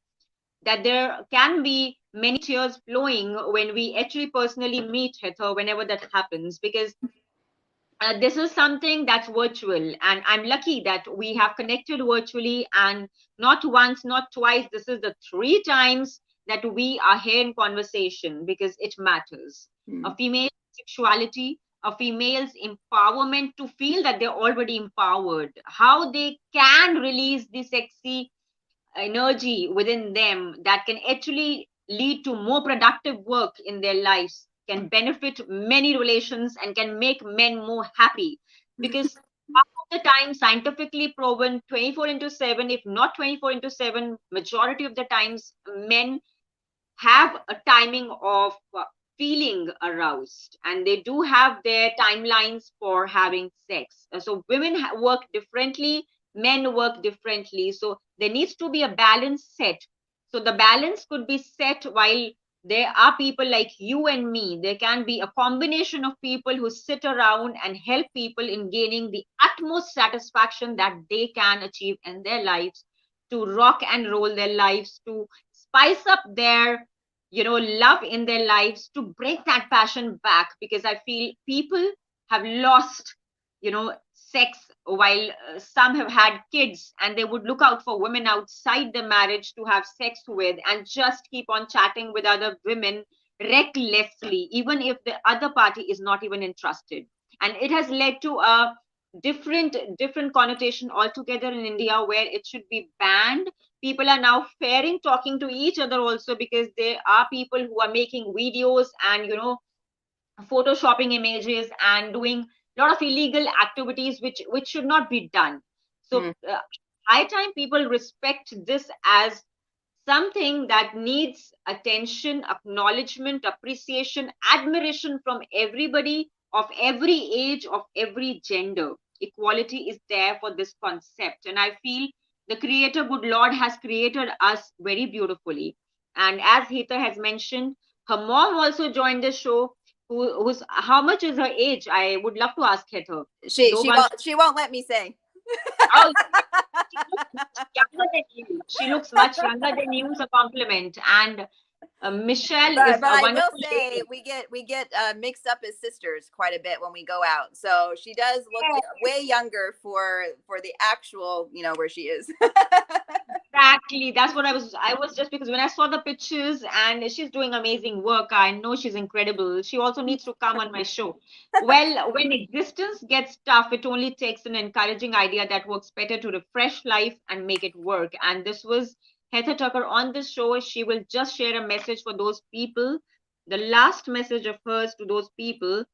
that there can be many tears flowing when we actually personally meet Heather, whenever that happens, because this is something that's virtual, and I'm lucky that we have connected virtually, and not once, not twice. This is the three times that we are here in conversation, because it matters. A female sexuality, a female's empowerment, to feel that they're already empowered, how they can release the sexy energy within them that can actually lead to more productive work in their lives, can benefit many relations, and can make men more happy. Because half of the time, scientifically proven, 24 into 7, if not 24 into 7, majority of the times, men have a timing of feeling aroused, and they do have their timelines for having sex. So women work differently, men work differently, so there needs to be a balance set. So the balance could be set while there are people like you and me. There can be a combination of people who sit around and help people in gaining the utmost satisfaction that they can achieve in their lives, to rock and roll their lives, to spice up their love in their lives, to bring that passion back. Because I feel people have lost sex, while some have had kids, and they would look out for women outside the marriage to have sex with, and just keep on chatting with other women recklessly, even if the other party is not even interested. And it has led to a different connotation altogether in India, where it should be banned. People are now fairing talking to each other also, because there are people who are making videos and photoshopping images and doing a lot of illegal activities which should not be done. So high time people respect this as something that needs attention, acknowledgement, appreciation, admiration from everybody of every age, of every gender. Equality is there for this concept. And I feel the Creator, good Lord, has created us very beautifully. And as Hita has mentioned, her mom also joined the show. Who's how much is her age? I would love to ask Heather. She Though she one, won't she won't let me say. oh, she looks much younger than you. She looks much younger than you. It's a compliment. And Michelle is But a I will wonderful say lady. we get mixed up as sisters quite a bit when we go out. So she does look way younger for the actual, where she is. Exactly. That's what I was just, because when I saw the pictures, and she's doing amazing work, I know she's incredible. She also needs to come on my show. Well, when existence gets tough, it only takes an encouraging idea that works better to refresh life and make it work. And this was Heather Tucker on this show, she will just share a message for those people, the last message of hers to those people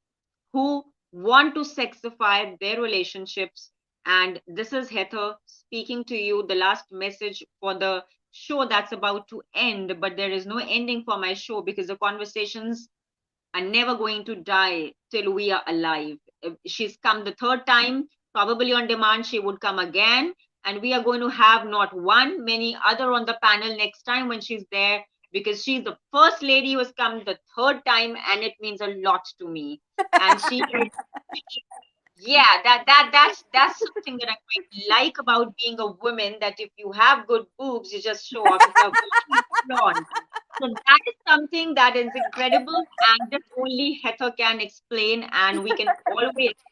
who want to sexify their relationships. And this is Heather speaking to you, the last message for the show that's about to end. But there is no ending for my show because the conversations are never going to die till we are alive. If she's come the third time, probably on demand, she would come again. And we are going to have not one, many other on the panel next time when she's there because she's the first lady who has come the third time and it means a lot to me. And she is, yeah, that's something that I quite like about being a woman, that if you have good boobs, you just show off. If you have good blonde. So that is something that is incredible and that only Heather can explain. And we can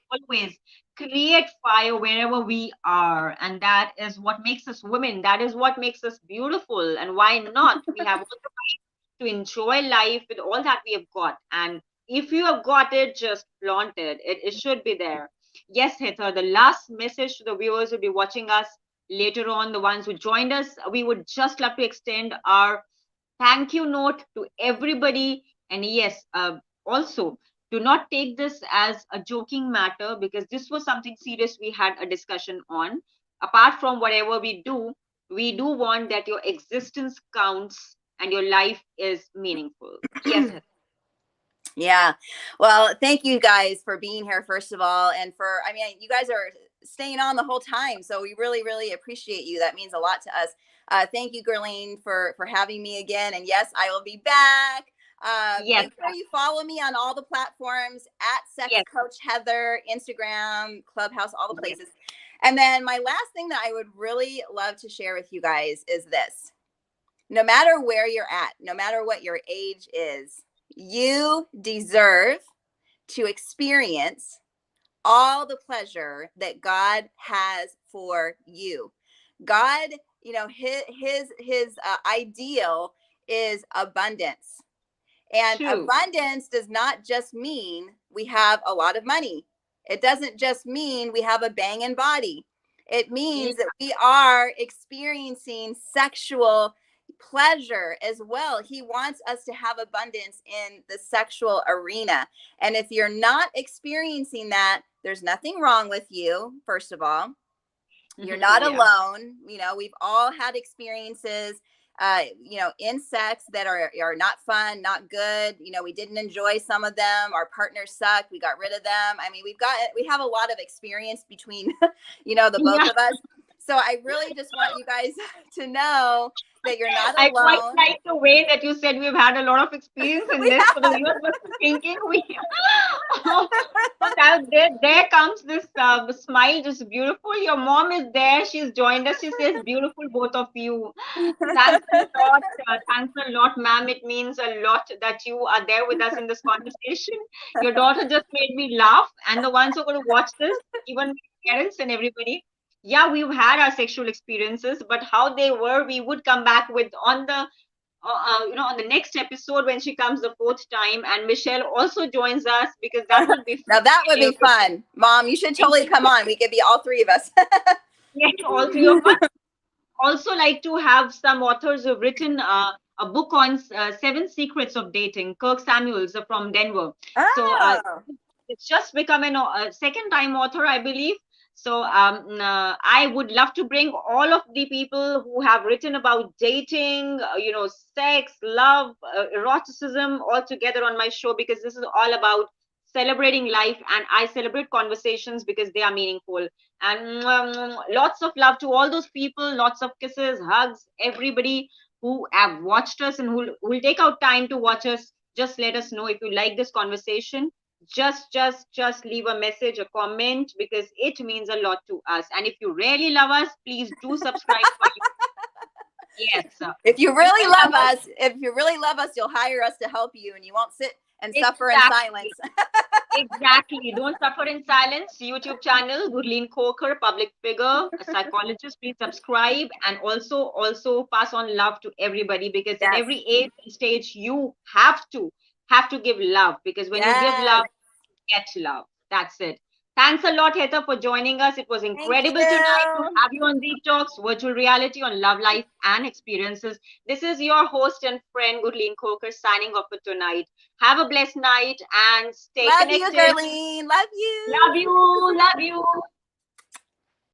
always create fire wherever we are. And that is what makes us women. That is what makes us beautiful. And why not? We have all the right to enjoy life with all that we have got. And if you have got it, just flaunt it. It should be there. Yes, Heather, the last message to the viewers who will be watching us later on, the ones who joined us, we would just love to extend our thank you note to everybody. And yes, also do not take this as a joking matter because this was something serious we had a discussion on. Apart from whatever we do want that your existence counts and your life is meaningful. Yes, Heather. Yeah. Well, thank you guys for being here, first of all. And for, I mean, you guys are staying on the whole time. So we really, really appreciate you. That means a lot to us. Thank you, Gurleen, for having me again. And yes, I will be back. Yes, Make sure you follow me on all the platforms at Sex yes, Coach Heather, Instagram, Clubhouse, all the yes. places. And then my last thing that I would really love to share with you guys is this. No matter where you're at, no matter what your age is, you deserve to experience all the pleasure that God has for you. God, you know, his ideal is abundance. And True. abundance does not just mean we have a lot of money. It doesn't just mean we have a banging body. It Yeah, means that we are experiencing sexual pleasure as well. He wants us to have abundance in the sexual arena. And if you're not experiencing that, there's nothing wrong with you, first of all. You're not yeah. alone. You know, we've all had experiences, you know, in sex that are not fun, not good. You know, we didn't enjoy some of them. Our partners sucked. We got rid of them. I mean, we have a lot of experience between, you know, the both Yeah. of us. So I really just want you guys to know that you're not I quite alone. like the way that you said we've had a lot of experience in We this. For the have. viewers must be thinking we oh, that there comes this smile, just beautiful. Your mom is there. She's joined us. She says, "Beautiful, both of you." Thanks a lot. Thanks a lot, ma'am. It means a lot that you are there with us in this conversation. Your daughter just made me laugh, and the ones who are going to watch this, even my parents and everybody. Yeah, we've had our sexual experiences, but how they were, we would come back with on the on the next episode when she comes the fourth time, and Michelle also joins us because that would be Now that would be fun. Mom, you should totally come on. We could be all three of us. yes, all three of us. Also, like to have some authors who've written a book on seven secrets of dating. Kirk Samuels from Denver. So Oh. it's just become a second time author, I believe. So I would love to bring all of the people who have written about dating, sex, love, eroticism all together on my show because this is all about celebrating life, and I celebrate conversations because they are meaningful. And lots of love to all those people, lots of kisses, hugs, everybody who have watched us and who will take out time to watch us. Just let us know if you like this conversation. Just leave a message, a comment, because it means a lot to us. And if you really love us, please do subscribe. Yes, If you really love us, you'll hire us to help you, and you won't sit and suffer in silence. Exactly. Don't suffer in silence. YouTube channel, Gurleen Khokhar, public figure, a psychologist. Please subscribe and also pass on love to everybody because in Yes. every age and stage you have to give love because when you give Yes. love, you get love. That's it. Thanks a lot, Heather, for joining us. It was Thank incredible tonight to you. have you on Deep Talks, virtual reality on love, life, and experiences. This is your host and friend, Gurleen Khokhar, signing off for tonight. Have a blessed night and stay Love you, connected. Gurleen. Love Love you. you. Love you.